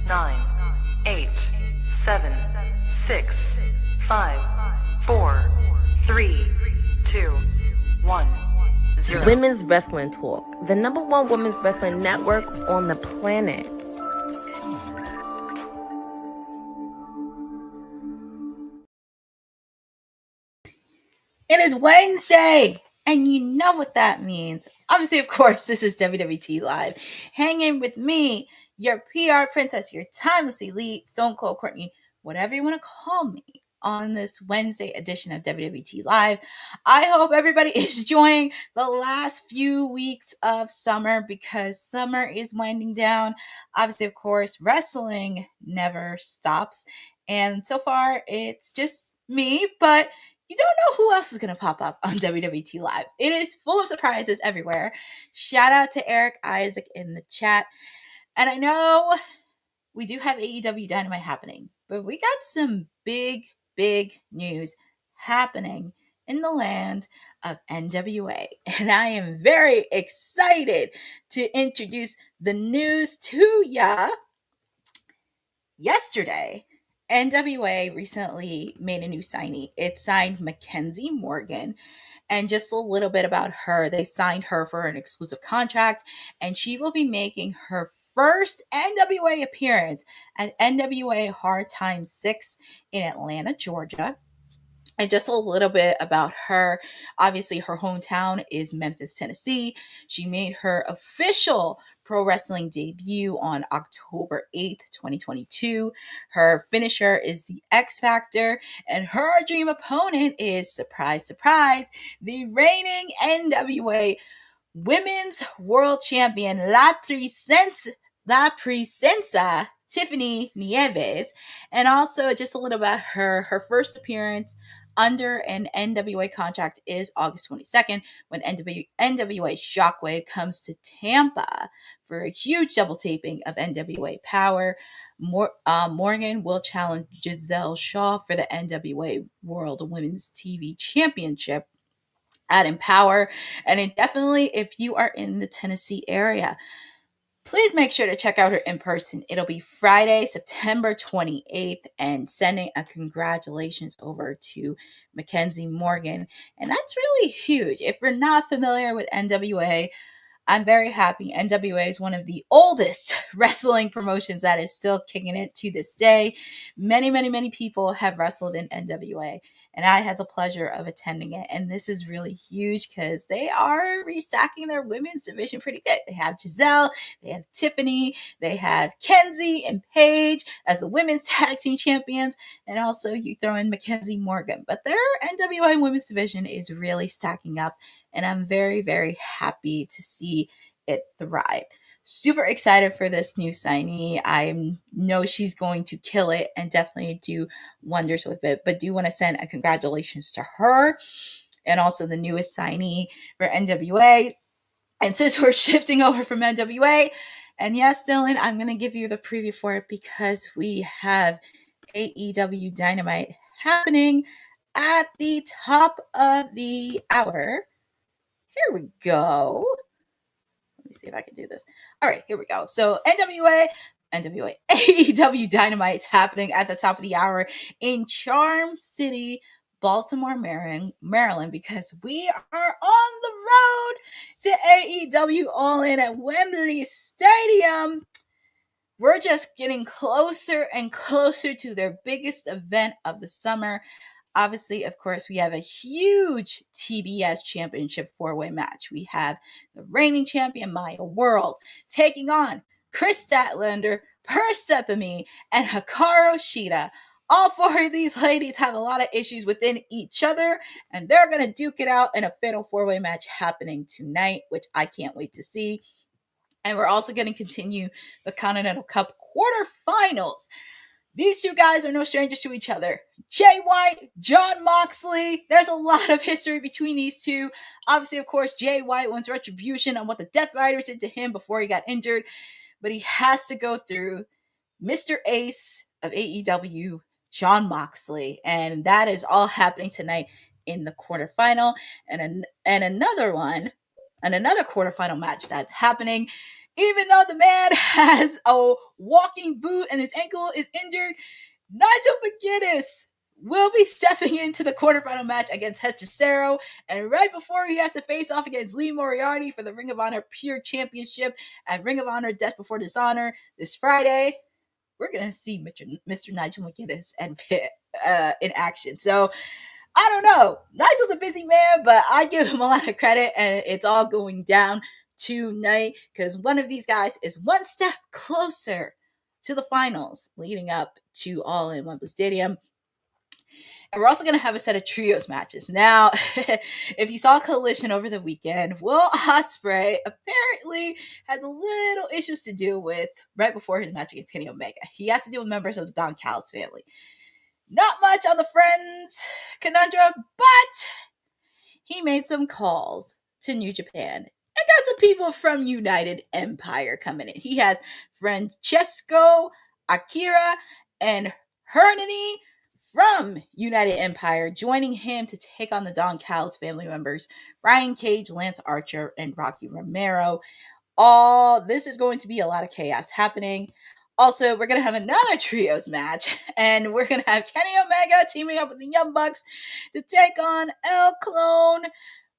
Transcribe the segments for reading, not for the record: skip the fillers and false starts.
9, 8, 7, 6, 5, 4, 3, 2, 1, 0. Women's Wrestling Talk, the #1 women's wrestling network on the planet. It is Wednesday, and you know what that means. Obviously, of course, this is WWT Live. Hang in with me, your PR princess, your timeless elite, Stone Cold Courtney, whatever you want to call me, on this Wednesday edition of WWT Live. I hope everybody is enjoying the last few weeks of summer because summer is winding down. Obviously, of course, wrestling never stops. And so far, it's just me, but you don't know who else is going to pop up on WWT Live. It is full of surprises everywhere. Shout out to Eric Isaac in the chat. And I know we do have AEW Dynamite happening, but we got some big news happening in the land of NWA. And I am very excited to introduce the news to ya. Yesterday, NWA recently made a new signee. It signed Mackenzie Morgan. And just a little bit about her. They signed her for an exclusive contract, and she will be making her first NWA appearance at NWA Hard Time 6 in Atlanta, Georgia. And just a little bit about her. Obviously, her hometown is Memphis, Tennessee. She made her official pro wrestling debut on October 8th, 2022. Her finisher is the X Factor, and her dream opponent is, surprise, surprise, the reigning NWA Women's World Champion, La Presenza, Tiffany Nieves. And also just a little about her first appearance under an NWA contract is August 22nd when NWA Shockwave comes to Tampa for a huge double taping of NWA Power. Morgan will challenge Giselle Shaw for the NWA World Women's TV Championship at Empower. And definitely, if you are in the Tennessee area, please make sure to check out her in person. It'll be Friday, September 28th, and sending a congratulations over to Mackenzie Morgan. And that's really huge. If you're not familiar with NWA, I'm very happy. NWA is one of the oldest wrestling promotions that is still kicking it to this day. Many people have wrestled in NWA, and I had the pleasure of attending it. And this is really huge because they are restacking their women's division pretty good. They have Giselle, they have Tiffany, they have Kenzie and Paige as the women's tag team champions, and also you throw in Mackenzie Morgan. But their NWA women's division is really stacking up, and I'm very happy to see it thrive. Super excited for this new signee. I know she's going to kill it and definitely do wonders with it, but do want to send a congratulations to her and also the newest signee for NWA. And since we're shifting over from NWA, and yes, Dylan, I'm going to give you the preview for it because we have AEW Dynamite happening at the top of the hour. Here we go. Let me see if I can do this. All right, here we go. So AEW Dynamite happening at the top of the hour in Charm City, Baltimore, Maryland, because we are on the road to AEW All In at Wembley Stadium. We're just getting closer and closer to their biggest event of the summer. Obviously, of course, we have a huge TBS Championship 4-way match. We have the reigning champion, Maya World, taking on Chris Statlander, Persephone, and Hikaru Shida. All four of these ladies have a lot of issues within each other, and they're going to duke it out in a fatal 4-way match happening tonight, which I can't wait to see. And we're also going to continue the Continental Cup quarterfinals. These two guys are no strangers to each other. Jay White, Jon Moxley. There's a lot of history between these two. Obviously, of course, Jay White wants retribution on what the Death Riders did to him before he got injured. But he has to go through Mr. Ace of AEW, Jon Moxley. And that is all happening tonight in the quarterfinal. And another quarterfinal match that's happening Even though the man has a walking boot and his ankle is injured, Nigel McGuinness will be stepping into the quarterfinal match against Hechicero. And right before he has to face off against Lee Moriarty for the Ring of Honor Pure Championship at Ring of Honor Death Before Dishonor this Friday, we're going to see Mr. Nigel McGuinness in action. So I don't know. Nigel's a busy man, but I give him a lot of credit, and it's all going down tonight because one of these guys is one step closer to the finals leading up to All in Wembley Stadium. And we're also going to have a set of trios matches. Now, if you saw Collision over the weekend, Will Ospreay apparently had a little issues to deal with right before his match against Kenny Omega. He has to deal with members of the Don Callis family. Not much on the Friends conundrum, but he made some calls to New Japan and got some people from United Empire coming in. He has Francesco Akira and Hernani from United Empire joining him to take on the Don Callis family members, Brian Cage, Lance Archer, and Rocky Romero. All this is going to be a lot of chaos happening. Also, we're going to have another trios match, and we're going to have Kenny Omega teaming up with the Young Bucks to take on El Clone,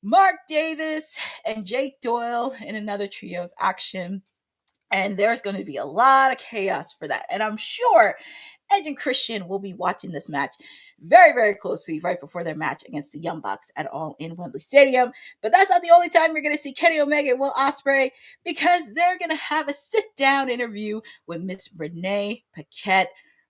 Mark Davis, and Jake Doyle in another trios action. And there's going to be a lot of chaos for that. And I'm sure Edge and Christian will be watching this match very, very closely right before their match against the Young Bucks at All in Wembley Stadium. But that's not the only time you're going to see Kenny Omega and Will Ospreay, because they're going to have a sit-down interview with Miss Renee Paquette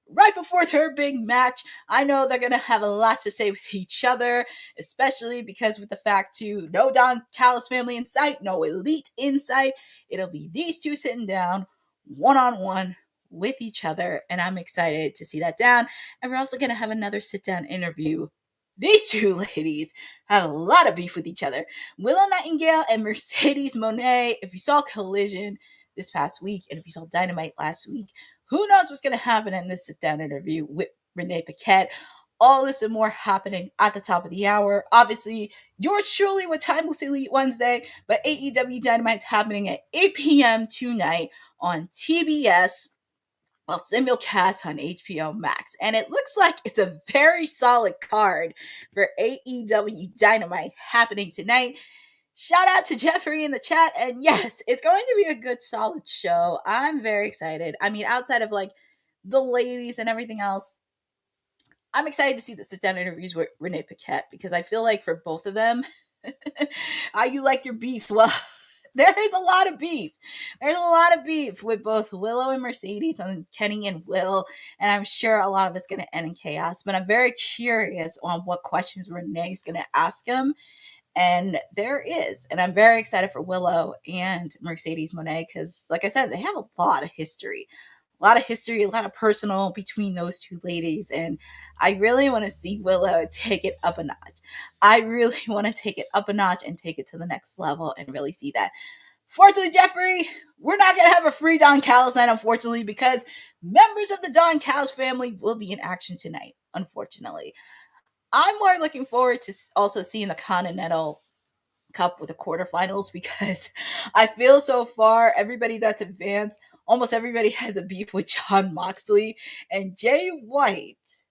right before their big match. I know they're going to have a lot to say with each other, especially because with the fact too, no Don Callis family in sight, no Elite in sight. It'll be these two sitting down one-on-one with each other, and I'm excited to see that down. And we're also going to have another sit-down interview. These two ladies have a lot of beef with each other. Willow Nightingale and Mercedes Moné. If you saw Collision this past week, and if you saw Dynamite last week, who knows what's going to happen in this sit-down interview with Renee Paquette. All this and more happening at the top of the hour. Obviously, yours truly with Timeless Elite Wednesday, but AEW Dynamite's happening at 8 p.m. tonight on TBS, well, simulcast on HBO Max. And it looks like it's a very solid card for AEW Dynamite happening tonight. Shout out to Jeffrey in the chat. And yes, it's going to be a good, solid show. I'm very excited. I mean, outside of like the ladies and everything else, I'm excited to see the sit-down interviews with Renee Paquette, because I feel like for both of them, how you like your beefs? Well, there's a lot of beef. There's a lot of beef with both Willow and Mercedes and Kenny and Will, and I'm sure a lot of it's going to end in chaos. But I'm very curious on what questions Renee's going to ask him. And there is. And I'm very excited for Willow and Mercedes Moné because, like I said, they have a lot of history. A lot of history, a lot of personal between those two ladies. And I really want to see Willow take it up a notch. I really want to take it up a notch and take it to the next level and really see that. Fortunately, Jeffrey, we're not going to have a free Don Callis night, unfortunately, because members of the Don Callis family will be in action tonight, unfortunately. I'm more looking forward to also seeing the Continental Cup with the quarterfinals, because I feel so far everybody that's advanced, almost everybody has a beef with Jon Moxley, and Jay White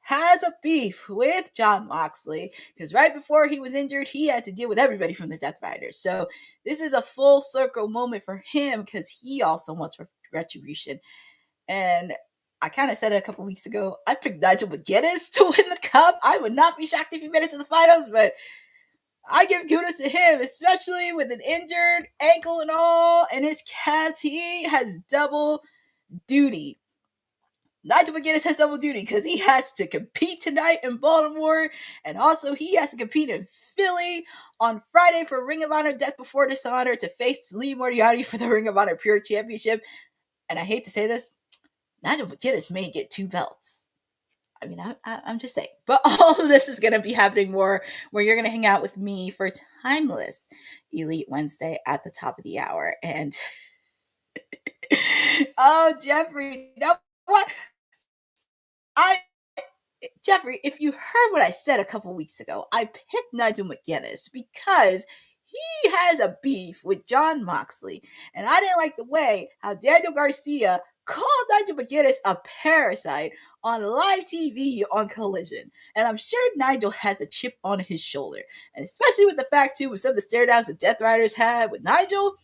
has a beef with Jon Moxley because right before he was injured, he had to deal with everybody from the Death Riders. So this is a full circle moment for him because he also wants retribution. And I kind of said it a couple weeks ago. I picked Nigel McGuinness to win the cup. I would not be shocked if he made it to the finals, but I give kudos to him, especially with an injured ankle and all, and his cats. He has double duty. Nigel McGuinness has double duty because he has to compete tonight in Baltimore, and also he has to compete in Philly on Friday for Ring of Honor Death Before Dishonor to face Lee Moriarty for the Ring of Honor Pure Championship. And I hate to say this, Nigel McGuinness may get 2 belts. I mean, I'm just saying. But all of this is going to be happening more where you're going to hang out with me for Timeless Elite Wednesday at the top of the hour. And, oh, Jeffrey, you know what? Jeffrey, if you heard what I said a couple weeks ago, I picked Nigel McGuinness because he he has a beef with John Moxley. And I didn't like the way how Daniel Garcia called Nigel McGuinness a parasite on live TV on Collision. And I'm sure Nigel has a chip on his shoulder. And especially with the fact, too, with some of the stare downs that Death Riders had with Nigel.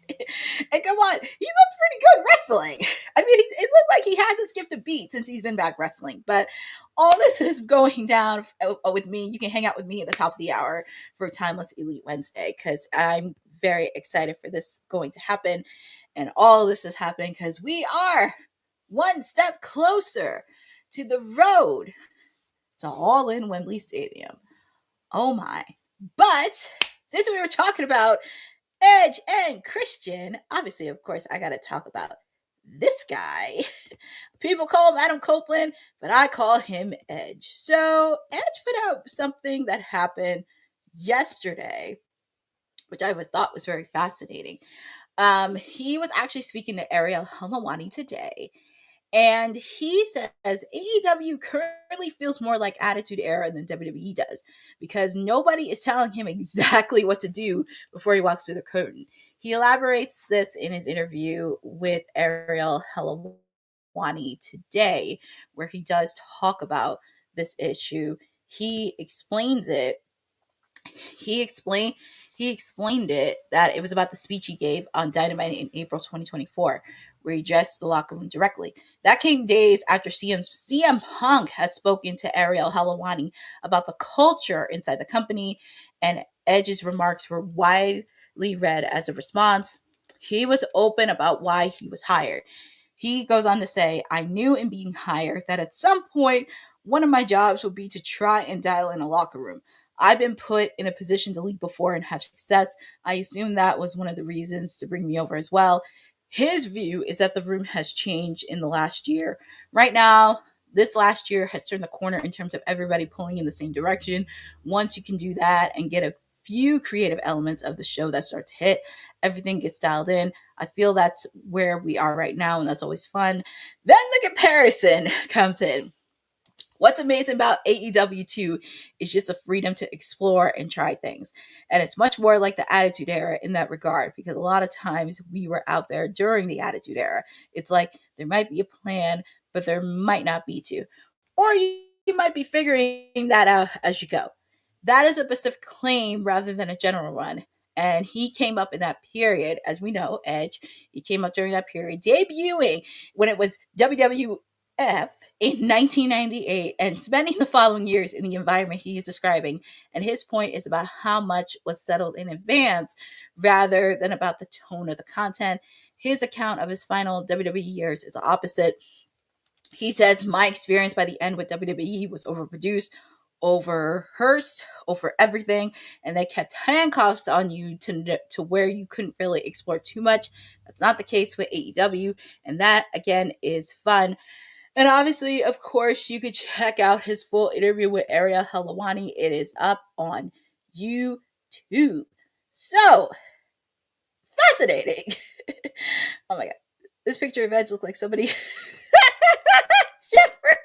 And come on, he looked pretty good wrestling. I mean, it looked like he had this gift of beat since he's been back wrestling. But all this is going down with me. You can hang out with me at the top of the hour for Timeless Elite Wednesday because I'm very excited for this going to happen. And all this is happening because we are one step closer to the road to All In Wembley Stadium. Oh my. But since we were talking about Edge and Christian, obviously, of course, I got to talk about this guy. People call him Adam Copeland, but I call him Edge. So Edge put out something that happened yesterday, which I thought was very fascinating. He was actually speaking to Ariel Helwani today, and he says AEW currently feels more like Attitude Era than WWE does because nobody is telling him exactly what to do before he walks through the curtain. He elaborates this in his interview with Ariel Helwani today, where he does talk about this issue. He explains it. He explained it that it was about the speech he gave on Dynamite in April 2024, where he addressed the locker room directly. That came days after CM Punk has spoken to Ariel Helwani about the culture inside the company, and Edge's remarks were widely read as a response. He was open about why he was hired. He goes on to say, I knew in being hired that at some point, one of my jobs would be to try and dial in a locker room. I've been put in a position to lead before and have success. I assume that was one of the reasons to bring me over as well. His view is that the room has changed in the last year. Right now, this last year has turned the corner in terms of everybody pulling in the same direction. Once you can do that and get a few creative elements of the show that start to hit, everything gets dialed in. I feel that's where we are right now, and that's always fun. Then the comparison comes in. What's amazing about AEW 2 is just the freedom to explore and try things. And it's much more like the Attitude Era in that regard, because a lot of times we were out there during the Attitude Era. It's like there might be a plan, but there might not be to. Or you might be figuring that out as you go. That is a specific claim rather than a general one. And he came up in that period, as we know, Edge, he came up during that period, debuting when it was WWF in 1998 and spending the following years in the environment he is describing. And his point is about how much was settled in advance rather than about the tone of the content. His account of his final WWE years is the opposite. He says, my experience by the end with WWE was overproduced, overrehearsed, over everything, and they kept handcuffs on you to where you couldn't really explore too much. That's not the case with AEW, and that, again, is fun. And obviously, of course, you could check out his full interview with Ariel Helwani. It is up on YouTube. So, fascinating. Oh my God. This picture of Edge looks like somebody... Jeffrey.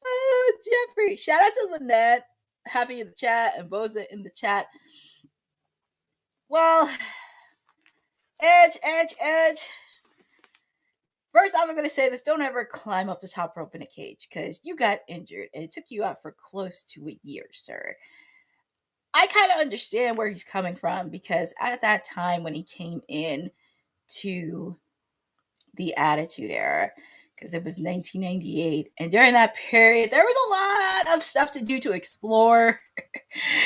Oh, Jeffrey. Shout out to Lynette, Happy in the chat, and Boza in the chat. Well, Edge. First, I'm going to say this. Don't ever climb up the top rope in a cage because you got injured and it took you out for close to a year, sir. I kind of understand where he's coming from because at that time when he came in to the Attitude Era, because it was 1998, and during that period, there was a lot of stuff to do to explore.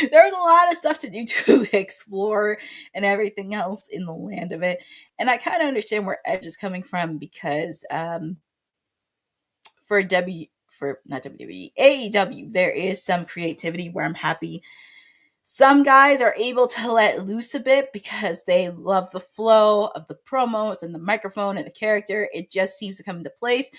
There was a lot of stuff to do to explore and everything else in the land of it. And I kind of understand where Edge is coming from because for not WWE, AEW, there is some creativity where I'm happy some guys are able to let loose a bit because they love the flow of the promos and the microphone and the character. It just seems to come into place.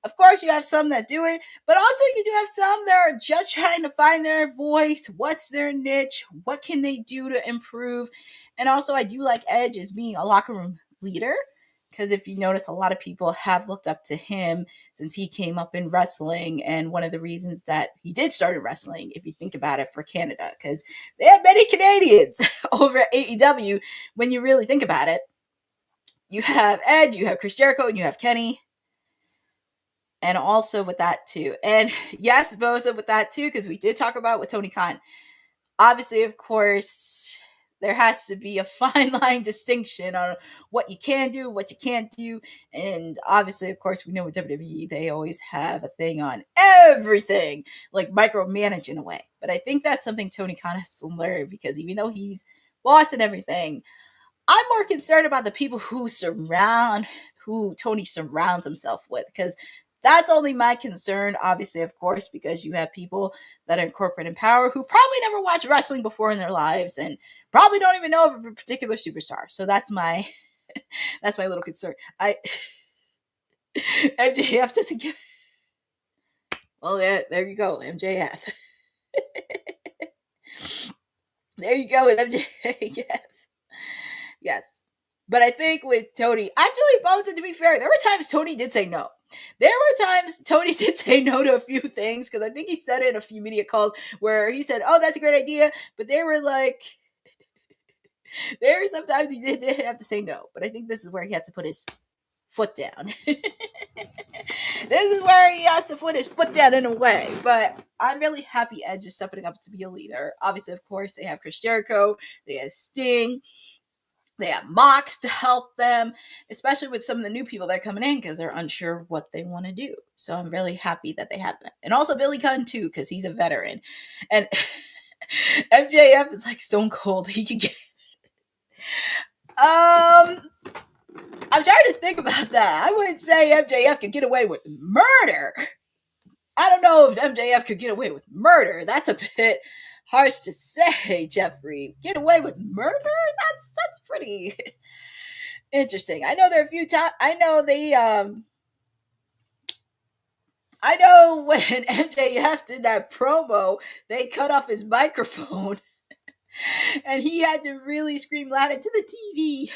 Of course, you have some that do it, but also you do have some that are just trying to find their voice. What's their niche? What can they do to improve? And also, I do like Edge as being a locker room leader because if you notice, a lot of people have looked up to him since he came up in wrestling. And one of the reasons that he did start in wrestling, if you think about it, for Canada, because they have many Canadians over at AEW. When you really think about it, you have Ed, you have Chris Jericho, and you have Kenny. And also with that too. And yes, Boza with that too, because we did talk about with Tony Khan. Obviously, of course, there has to be a fine line distinction on what you can do, what you can't do. And obviously, of course, we know with WWE, they always have a thing on everything, like micromanage in a way. But I think that's something Tony Khan has to learn, because even though he's boss and everything, I'm more concerned about the people who Tony surrounds himself with, because that's only my concern, obviously, of course, because you have people that are in corporate and power who probably never watched wrestling before in their lives and probably don't even know of a particular superstar. So that's my that's my little concern. MJF doesn't give. Well, yeah, there you go, MJF. There you go with MJF. Yes. But I think with Tony, actually, both, to be fair, there were times Tony did say no. There were times Tony did say no to a few things, because I think he said it in a few media calls where he said, oh, that's a great idea. But they were like, there were sometimes he did have to say no. But I think this is where he has to put his foot down. This is where he has to put his foot down in a way. But I'm really happy Edge is stepping up to be a leader. Obviously, of course, they have Chris Jericho, they have Sting, they have Mox to help them, especially with some of the new people that are coming in, because they're unsure what they want to do. So I'm really happy that they have that. And also Billy Gunn too, because he's a veteran. And MJF is like stone cold. He can get. I'm trying to think about that. I wouldn't say MJF could get away with murder. I don't know if MJF could get away with murder. That's a bit harsh to say, Jeffrey. Get away with murder? That's pretty interesting. I know there are a few times. I know when MJF did that promo, they cut off his microphone, and he had to really scream loud into the TV.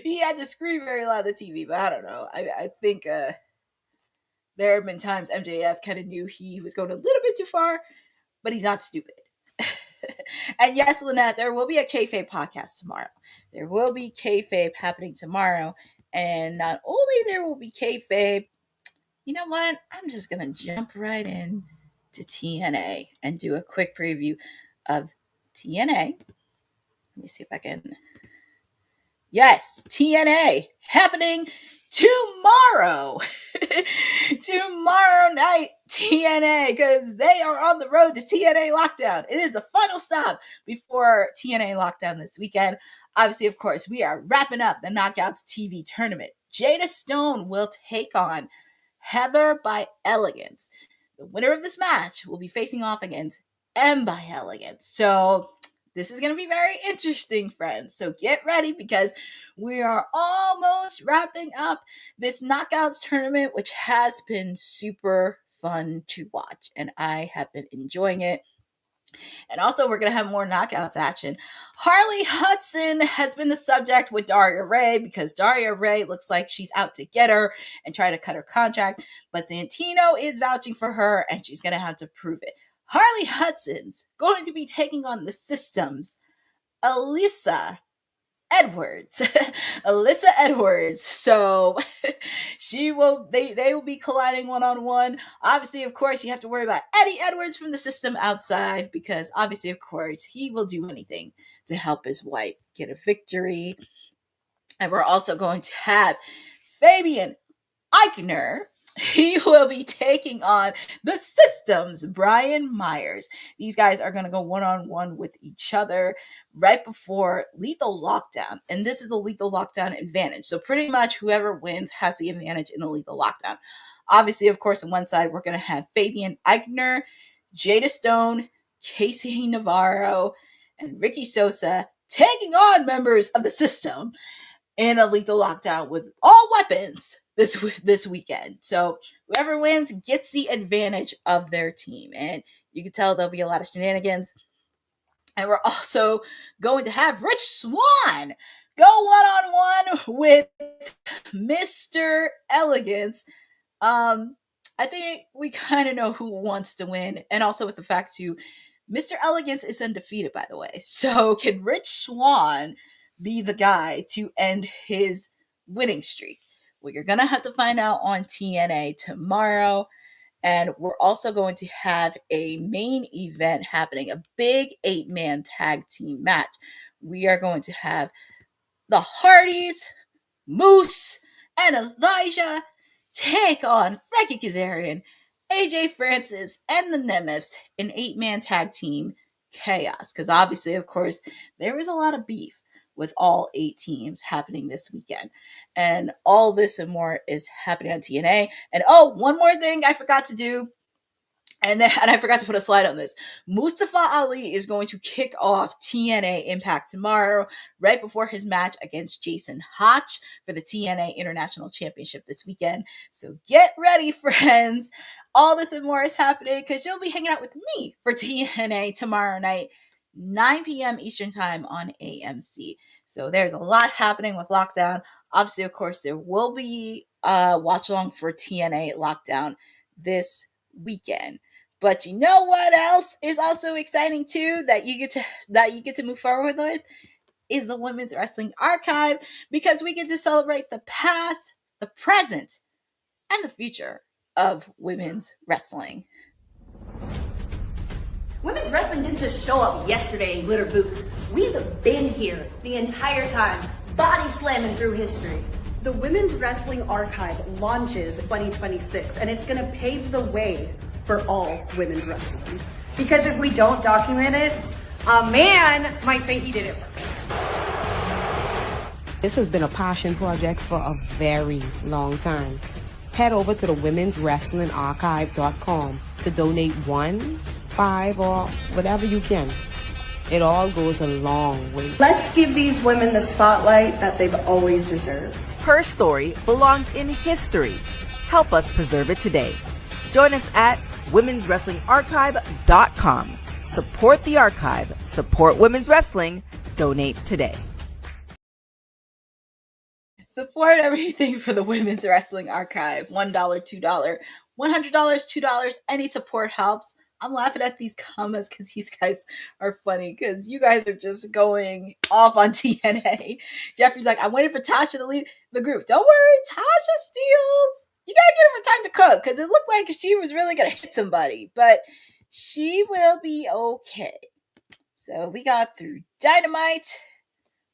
He had to scream very loud at the TV, but I don't know. I think there have been times MJF kind of knew he was going a little bit too far, but he's not stupid. And yes, Lynette, there will be a kayfabe podcast tomorrow. There will be kayfabe happening tomorrow. And not only there will be kayfabe, you know what? I'm just going to jump right in to TNA and do a quick preview of TNA. Let me see if I can. Yes, TNA happening tomorrow. Tomorrow night, TNA, because they are on the road to TNA Lockdown. It is the final stop before TNA Lockdown this weekend. Obviously, of course, we are wrapping up the Knockouts TV tournament. Jada Stone will take on Heather by Elegance. The winner of this match will be facing off against M by Elegance. So this is going to be very interesting, friends. So get ready, because we are almost wrapping up this Knockouts tournament, which has been super fun to watch. And I have been enjoying it. And also, we're going to have more Knockouts action. Harley Hudson has been the subject with Daria Ray, because Daria Ray looks like she's out to get her and try to cut her contract. But Santino is vouching for her, and she's going to have to prove it. Harley Hudson's going to be taking on the System's Alyssa Edwards. Alyssa Edwards. So they will be colliding one-on-one. Obviously, of course, you have to worry about Eddie Edwards from the System outside, because obviously, of course, he will do anything to help his wife get a victory. And we're also going to have Fabian Eichner. He will be taking on the System's Brian Myers. These guys are going to go one-on-one with each other right before Lethal Lockdown. And this is the Lethal Lockdown advantage. So pretty much whoever wins has the advantage in the Lethal Lockdown. Obviously, of course, on one side, we're going to have Fabian Eichner, Jada Stone, Casey Navarro, and Ricky Sosa taking on members of the System in a Lethal Lockdown with all weapons this weekend. So whoever wins gets the advantage of their team. And you can tell there'll be a lot of shenanigans. And we're also going to have Rich Swann go one-on-one with Mr. Elegance. Um, I think we kind of know who wants to win, and also with the fact too, Mr. Elegance is undefeated, by the way. So can Rich Swan be the guy to end his winning streak? Well, you're gonna have to find out on TNA tomorrow. And we're also going to have a main event happening, a big 8-man tag team match. We are going to have the Hardys, Moose, and Elijah take on Frankie Kazarian, AJ Francis, and the Nemeths in 8-man tag team chaos. Because obviously, of course, there is a lot of beef with all 8 teams happening this weekend. And all this and more is happening on TNA. And oh, one more thing I forgot to do. And I forgot to put a slide on this. Mustafa Ali is going to kick off TNA Impact tomorrow, right before his match against Jason Hotch for the TNA International Championship this weekend. So get ready, friends. All this and more is happening because you'll be hanging out with me for TNA tomorrow night, 9 p.m. Eastern Time on AMC. So there's a lot happening with Lockdown. Obviously, of course, there will be watch along for TNA Lockdown this weekend. But you know what else is also exciting too that you get to move forward with is the Women's Wrestling Archive, because we get to celebrate the past, the present, and the future of women's wrestling. Women's wrestling didn't just show up yesterday in glitter boots. We've been here the entire time, body slamming through history. The Women's Wrestling Archive launches 2026, and it's going to pave the way for all women's wrestling. Because if we don't document it, a man might think he did it first. This has been a passion project for a very long time. Head over to the womenswrestlingarchive.com to donate 1, 5, or whatever you can. It all goes a long way. Let's give these women the spotlight that they've always deserved. Her story belongs in history. Help us preserve it today. Join us at womenswrestlingarchive.com. Support the archive. Support women's wrestling. Donate today. Support everything for the Women's Wrestling Archive. $1, $2, $100, $2. Any support helps. I'm laughing at these comments because these guys are funny, because you guys are just going off on TNA. Jeffrey's like, I'm waiting for Tasha to lead the group. Don't worry, Tasha Steeles. You gotta give her time to cook, because it looked like she was really gonna hit somebody, but she will be okay. So we got through Dynamite.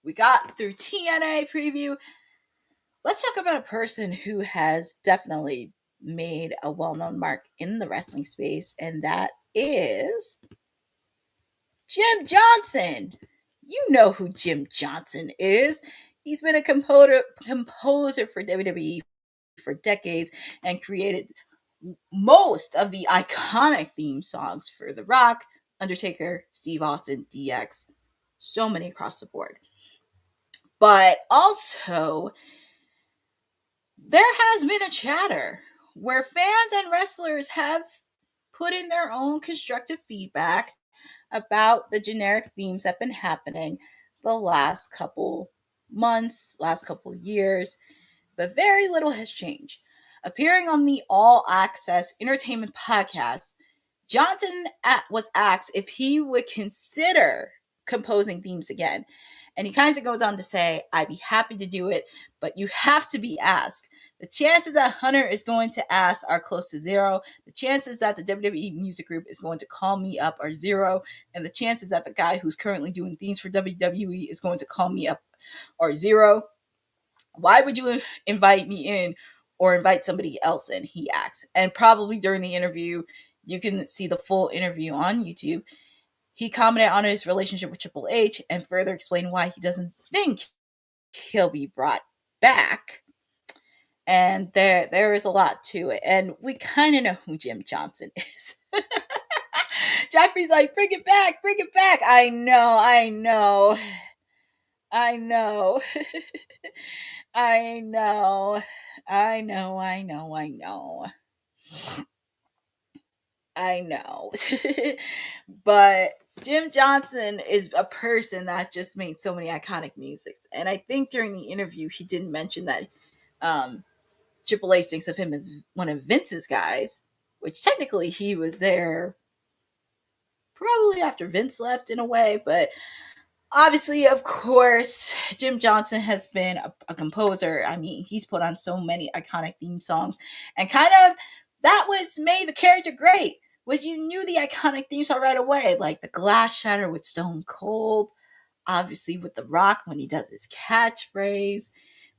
We got through TNA preview. Let's talk about a person who has definitely made a well-known mark in the wrestling space, and that is Jim Johnson. You know who Jim Johnson is. He's been a composer for WWE for decades and created most of the iconic theme songs for The Rock, Undertaker, Steve Austin, DX, so many across the board. But also, there has been a chatter where fans and wrestlers have put in their own constructive feedback about the generic themes that have been happening the last couple months, last couple years, but very little has changed. Appearing on the All Access Entertainment podcast, Johnson was asked if he would consider composing themes again. And he kind of goes on to say, I'd be happy to do it, but you have to be asked. The chances that Hunter is going to ask are close to 0. The chances that the WWE Music Group is going to call me up are 0. And the chances that the guy who's currently doing themes for WWE is going to call me up are 0. Why would you invite me in or invite somebody else in, he asks. And probably during the interview, you can see the full interview on YouTube. He commented on his relationship with Triple H and further explained why he doesn't think he'll be brought back. And there is a lot to it. And we kind of know who Jim Johnson is. Jeffrey's like, bring it back, bring it back. I know. I know. I know. But Jim Johnson is a person that just made so many iconic musics. And I think during the interview, he did mention that Triple H thinks of him as one of Vince's guys, which technically he was there probably after Vince left in a way, but obviously, of course, Jim Johnson has been a composer. I mean, he's put on so many iconic theme songs, and kind of that was made the character great. Was you knew the iconic theme song right away, like the Glass Shatter with Stone Cold, obviously with The Rock when he does his catchphrase,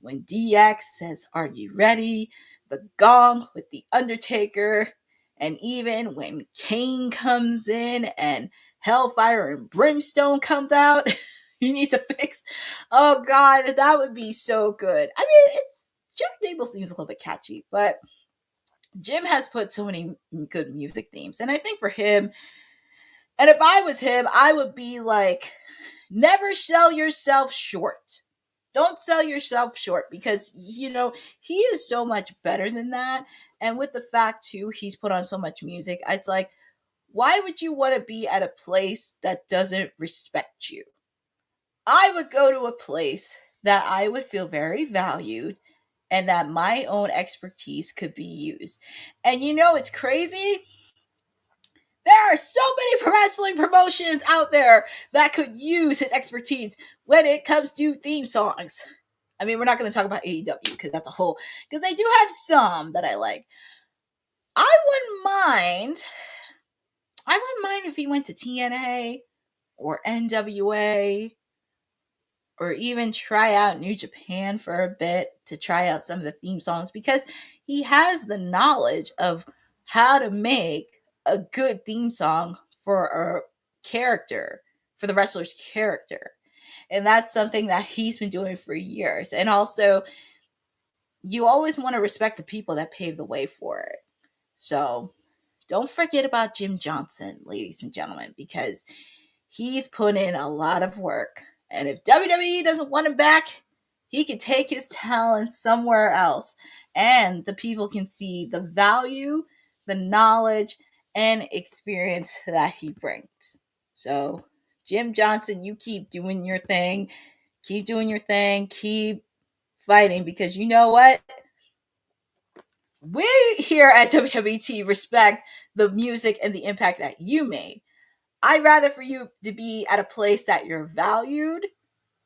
when DX says, "Are you ready?" The Gong with The Undertaker, and even when Kane comes in and Hellfire and Brimstone comes out, he needs to fix. Oh God, that would be so good. I mean, it's Jack Gable seems a little bit catchy, but Jim has put so many good music themes, and I think for him, and if I was him, I would be like, never sell yourself short. Don't sell yourself short because, he is so much better than that. And with the fact, too, he's put on so much music, it's like, why would you want to be at a place that doesn't respect you? I would go to a place that I would feel very valued and that my own expertise could be used. And it's crazy. There are so many wrestling promotions out there that could use his expertise when it comes to theme songs. I mean, we're not going to talk about AEW because that's a whole, because they do have some that I like. I wouldn't mind if he went to TNA or NWA or even try out New Japan for a bit to try out some of the theme songs because he has the knowledge of how to make a good theme song for a character, for the wrestler's character. And that's something that he's been doing for years. And also, you always want to respect the people that paved the way for it. So don't forget about Jim Johnson, ladies and gentlemen, because he's put in a lot of work. And if WWE doesn't want him back, he can take his talent somewhere else. And the people can see the value, the knowledge, and experience that he brings. So, Jim Johnson, you keep doing your thing. Keep doing your thing. Keep fighting because you know what? We here at WWT respect the music and the impact that you made. I'd rather for you to be at a place that you're valued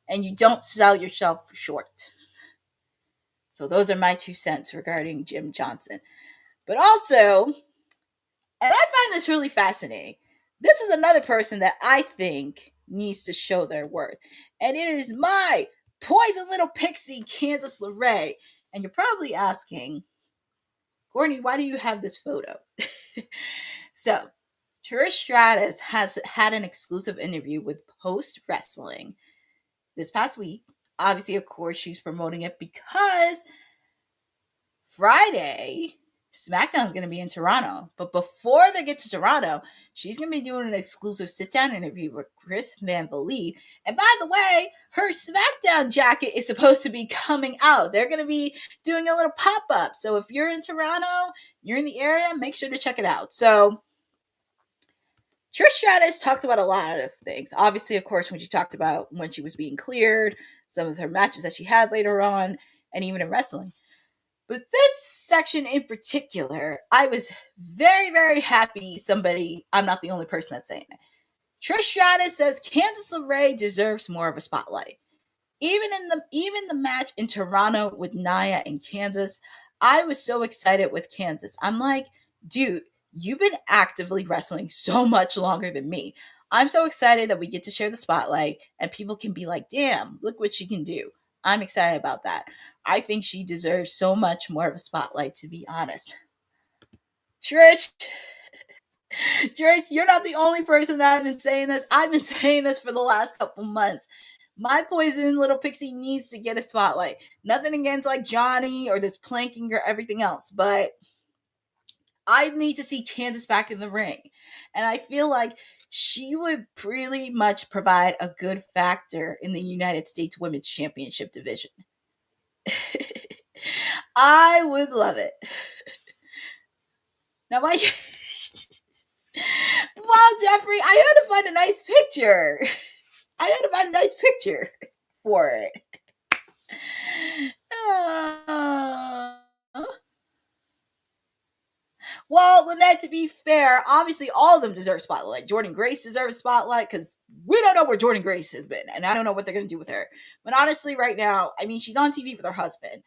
and you don't sell yourself short. So those are my 2 cents regarding Jim Johnson. But also, and I find this really fascinating, this is another person that I think needs to show their worth. And it is my poison little pixie, Candice LeRae. And you're probably asking, Courtney, why do you have this photo? So, Trish Stratus has had an exclusive interview with Post Wrestling this past week. Obviously, of course, she's promoting it because Friday, SmackDown is going to be in Toronto. But before they get to Toronto, she's going to be doing an exclusive sit-down interview with Chris Van Vliet. And by the way, her SmackDown jacket is supposed to be coming out. They're going to be doing a little pop-up. So if you're in Toronto, you're in the area, make sure to check it out. So Trish Stratus talked about a lot of things. Obviously, of course, when she talked about when she was being cleared, some of her matches that she had later on, and even in wrestling. But this section in particular, I was very, very happy I'm not the only person that's saying it. Trish Stratus says Candice LeRae deserves more of a spotlight. Even the match in Toronto with Nia and Candice, I was so excited with Candice. I'm like, dude, you've been actively wrestling so much longer than me. I'm so excited that we get to share the spotlight and people can be like, damn, look what she can do. I'm excited about that. I think she deserves so much more of a spotlight, to be honest. Trish, you're not the only person that I've been saying this. I've been saying this for the last couple months. My poison little pixie needs to get a spotlight. Nothing against like Johnny or this planking or everything else, but I need to see Candice back in the ring. And I feel like she would pretty much provide a good factor in the United States Women's Championship division. I would love it. Now, well, Jeffrey, I had to find a nice picture. For it. Well, Lynette, to be fair, obviously all of them deserve spotlight. Jordan Grace deserves spotlight because we don't know where Jordan Grace has been, and I don't know what they're going to do with her. But honestly, right now, I mean, she's on TV with her husband.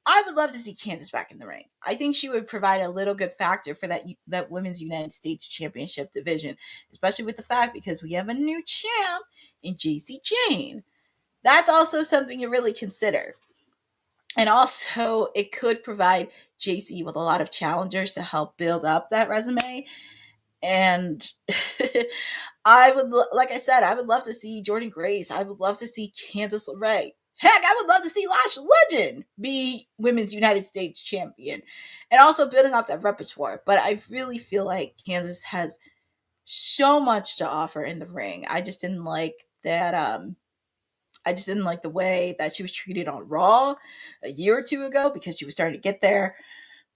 I would love to see Kansas back in the ring. I think she would provide a little good factor for that Women's United States Championship division, especially with the fact because we have a new champ in JC Jane. That's also something you really consider. And also, it could provide JC with a lot of challengers to help build up that resume. And like I said, I would love to see Jordan Grace. I would love to see Candice LeRae. Heck, I would love to see Lash Legend be Women's United States Champion. And also building up that repertoire. But I really feel like Kansas has so much to offer in the ring. I just didn't like that. I just didn't like the way that she was treated on Raw a year or two ago because she was starting to get there.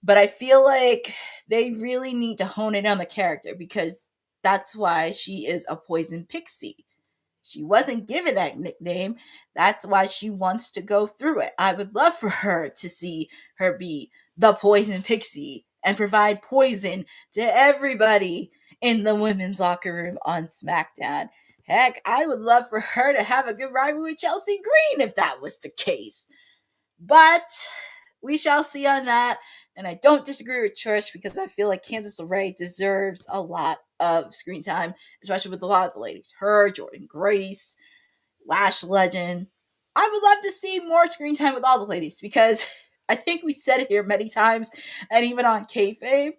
But I feel like they really need to hone in on the character because that's why she is a poison pixie. She wasn't given that nickname. That's why she wants to go through it. I would love for her to see her be the poison pixie and provide poison to everybody in the women's locker room on SmackDown. Heck, I would love for her to have a good rivalry with Chelsea Green if that was the case. But we shall see on that. And I don't disagree with Trish because I feel like Candice LeRae deserves a lot of screen time, especially with a lot of the ladies. Her, Jordan Grace, Lash Legend. I would love to see more screen time with all the ladies because I think we said it here many times, and even on kayfabe,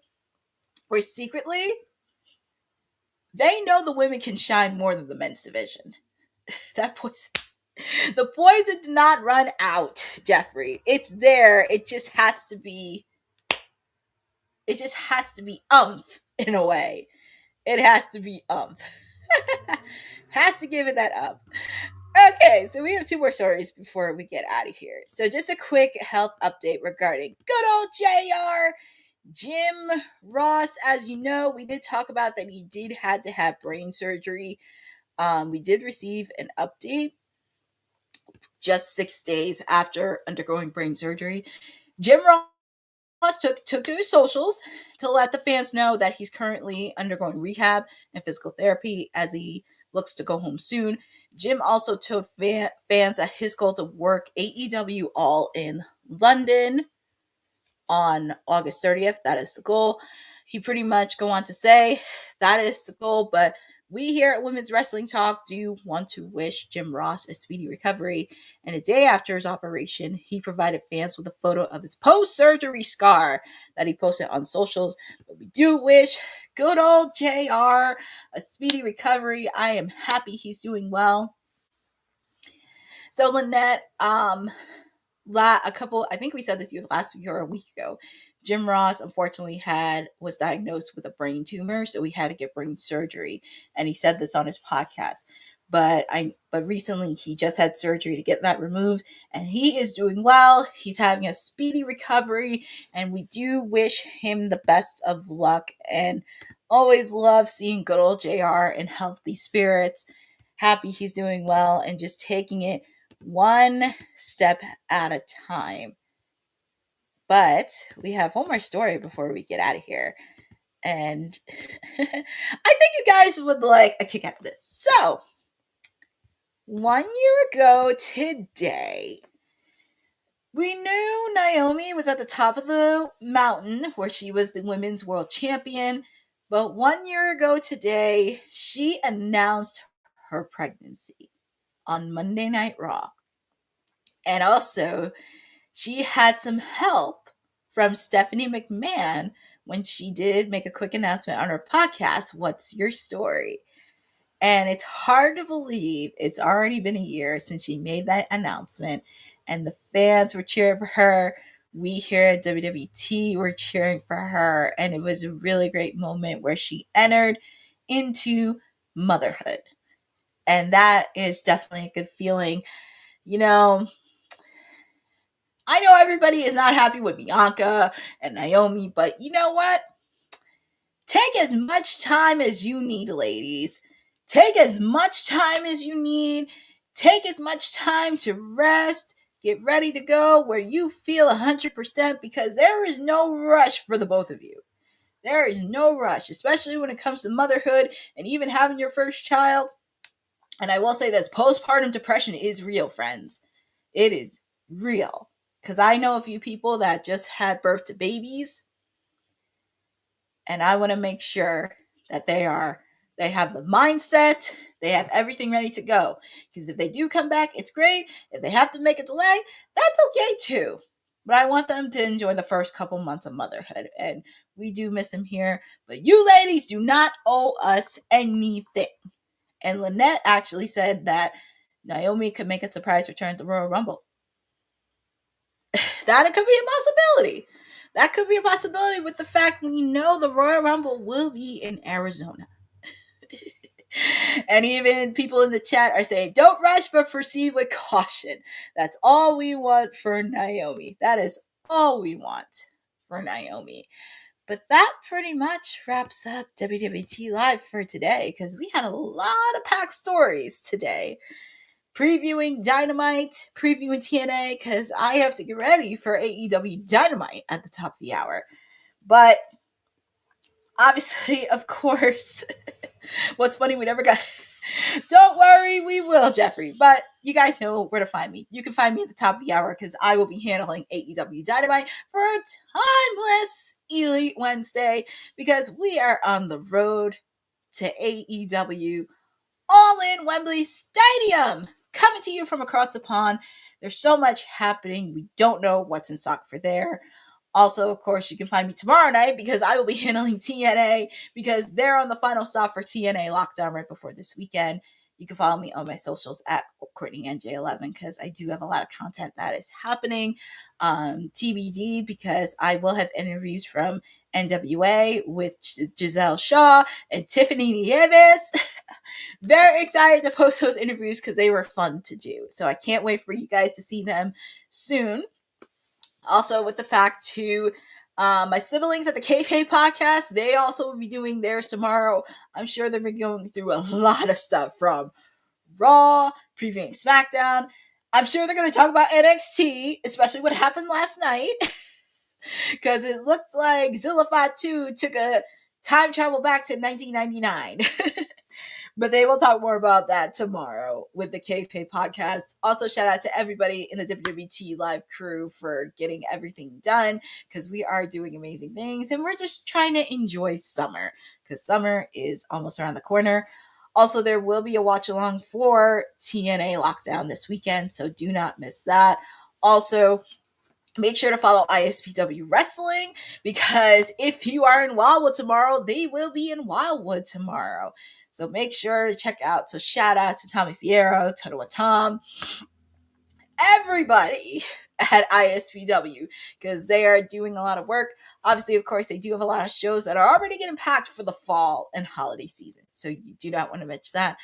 where secretly they know the women can shine more than the men's division. That poison. The poison did not run out, Jeffrey. It's there. It just has to be in a way. It has to be has to give it that Okay, so we have two more stories before we get out of here. So just a quick health update regarding good old JR. Jim Ross, as you know, we did talk about that he had to have brain surgery. We did receive an update just 6 days after undergoing brain surgery. Jim Ross took to his socials to let the fans know that he's currently undergoing rehab and physical therapy as he looks to go home soon. Jim also told fans that his goal to work AEW All in London on August 30th. That is the goal. He pretty much go on to say that is the goal, but we here at Women's Wrestling Talk do want to wish Jim Ross a speedy recovery. And a day after his operation, he provided fans with a photo of his post-surgery scar that he posted on socials. But we do wish good old JR a speedy recovery. I am happy he's doing well. So Lynette, I think we said this last week or a week ago. Jim Ross unfortunately was diagnosed with a brain tumor, so he had to get brain surgery, and he said this on his podcast. But recently he just had surgery to get that removed, and he is doing well. He's having a speedy recovery, and we do wish him the best of luck. And always love seeing good old JR in healthy spirits. Happy he's doing well and just taking it one step at a time. But we have one more story before we get out of here. And I think you guys would like a kick out of this. So, 1 year ago today, we knew Naomi was at the top of the mountain where she was the women's world champion. But 1 year ago today, she announced her pregnancy on Monday Night Raw. And also, she had some help from Stephanie McMahon when she did make a quick announcement on her podcast, What's Your Story? And it's hard to believe it's already been a year since she made that announcement, and the fans were cheering for her. We here at WWT were cheering for her, and it was a really great moment where she entered into motherhood. And that is definitely a good feeling. You know, I know everybody is not happy with Bianca and Naomi, but you know what? Take as much time as you need, ladies. Take as much time as you need. Take as much time to rest. Get ready to go where you feel 100% because there is no rush for the both of you. There is no rush, especially when it comes to motherhood and even having your first child. And I will say this, postpartum depression is real, friends. It is real. Because I know a few people that just had birth to babies. And I want to make sure that they have the mindset, they have everything ready to go. Because if they do come back, it's great. If they have to make a delay, that's okay too. But I want them to enjoy the first couple months of motherhood. And we do miss them here. But you ladies do not owe us anything. And Lynette actually said that Naomi could make a surprise return at the Royal Rumble. That could be a possibility. That could be a possibility with the fact we know the Royal Rumble will be in Arizona. And even people in the chat are saying, don't rush, but proceed with caution. That's all we want for Naomi. That is all we want for Naomi. But that pretty much wraps up WWT Live for today, because we had a lot of packed stories today. Previewing Dynamite, previewing TNA, because I have to get ready for AEW Dynamite at the top of the hour. But obviously, of course, what's funny, we never got... Don't worry, we will, Jeffrey. But you guys know where to find me. You can find me at the top of the hour because I will be handling AEW Dynamite for a timeless Elite Wednesday, because we are on the road to AEW All in Wembley Stadium, coming to you from across the pond. There's so much happening. We don't know what's in stock for there. Also, of course, you can find me tomorrow night because I will be handling TNA, because they're on the final stop for TNA Lockdown right before this weekend. You can follow me on my socials at CourtneyNJ11 because I do have a lot of content that is happening. TBD, because I will have interviews from NWA with Giselle Shaw and Tiffany Nieves. Very excited to post those interviews because they were fun to do. So I can't wait for you guys to see them soon. Also, with the fact too, my siblings at the KFA podcast, they also will be doing theirs tomorrow. I'm sure they'll be going through a lot of stuff from Raw, previewing SmackDown. I'm sure they're going to talk about NXT, especially what happened last night. Because it looked like Zillified 2 took a time travel back to 1999. But they will talk more about that tomorrow with the KFK podcast. Also, shout out to everybody in the WWT Live crew for getting everything done, because we are doing amazing things and we're just trying to enjoy summer, because summer is almost around the corner. Also, there will be a watch along for TNA Lockdown this weekend, so do not miss that. Also, make sure to follow ISPW Wrestling, because if you are in Wildwood tomorrow, they will be in Wildwood tomorrow. So make sure to check out. So shout out to Tommy Fierro, Toto Tom, everybody at ISPW, because they are doing a lot of work. Obviously, of course, they do have a lot of shows that are already getting packed for the fall and holiday season. So you do not want to miss that.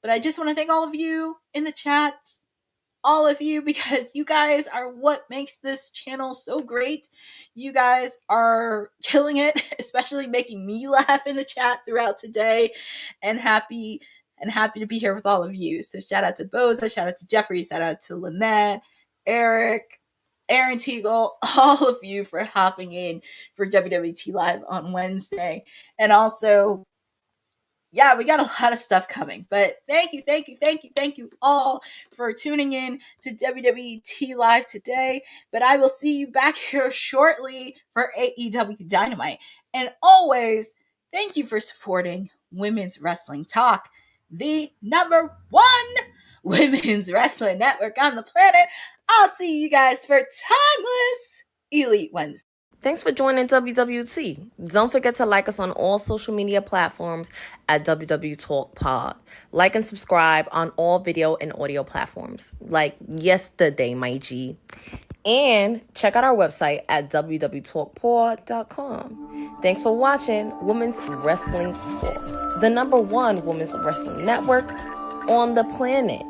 But I just want to thank all of you in the chat, all of you, because you guys are what makes this channel so great. You guys are killing it, especially making me laugh in the chat throughout today, and happy to be here with all of you. So shout out to Boza, shout out to Jeffrey, shout out to Lynette, Eric, Aaron Teagle, all of you for hopping in for WWT Live on Wednesday. And also, yeah, we got a lot of stuff coming, but thank you all for tuning in to WWT Live today. But I will see you back here shortly for AEW Dynamite. And always, thank you for supporting Women's Wrestling Talk, the #1 women's wrestling network on the planet. I'll see you guys for timeless Elite Wednesday. Thanks for joining WWT. Don't forget to like us on all social media platforms at WW Talk Pod. Like and subscribe on all video and audio platforms, like yesterday, my G. And check out our website at www.talkpod.com. Thanks for watching Women's Wrestling Talk, the #1 women's wrestling network on the planet.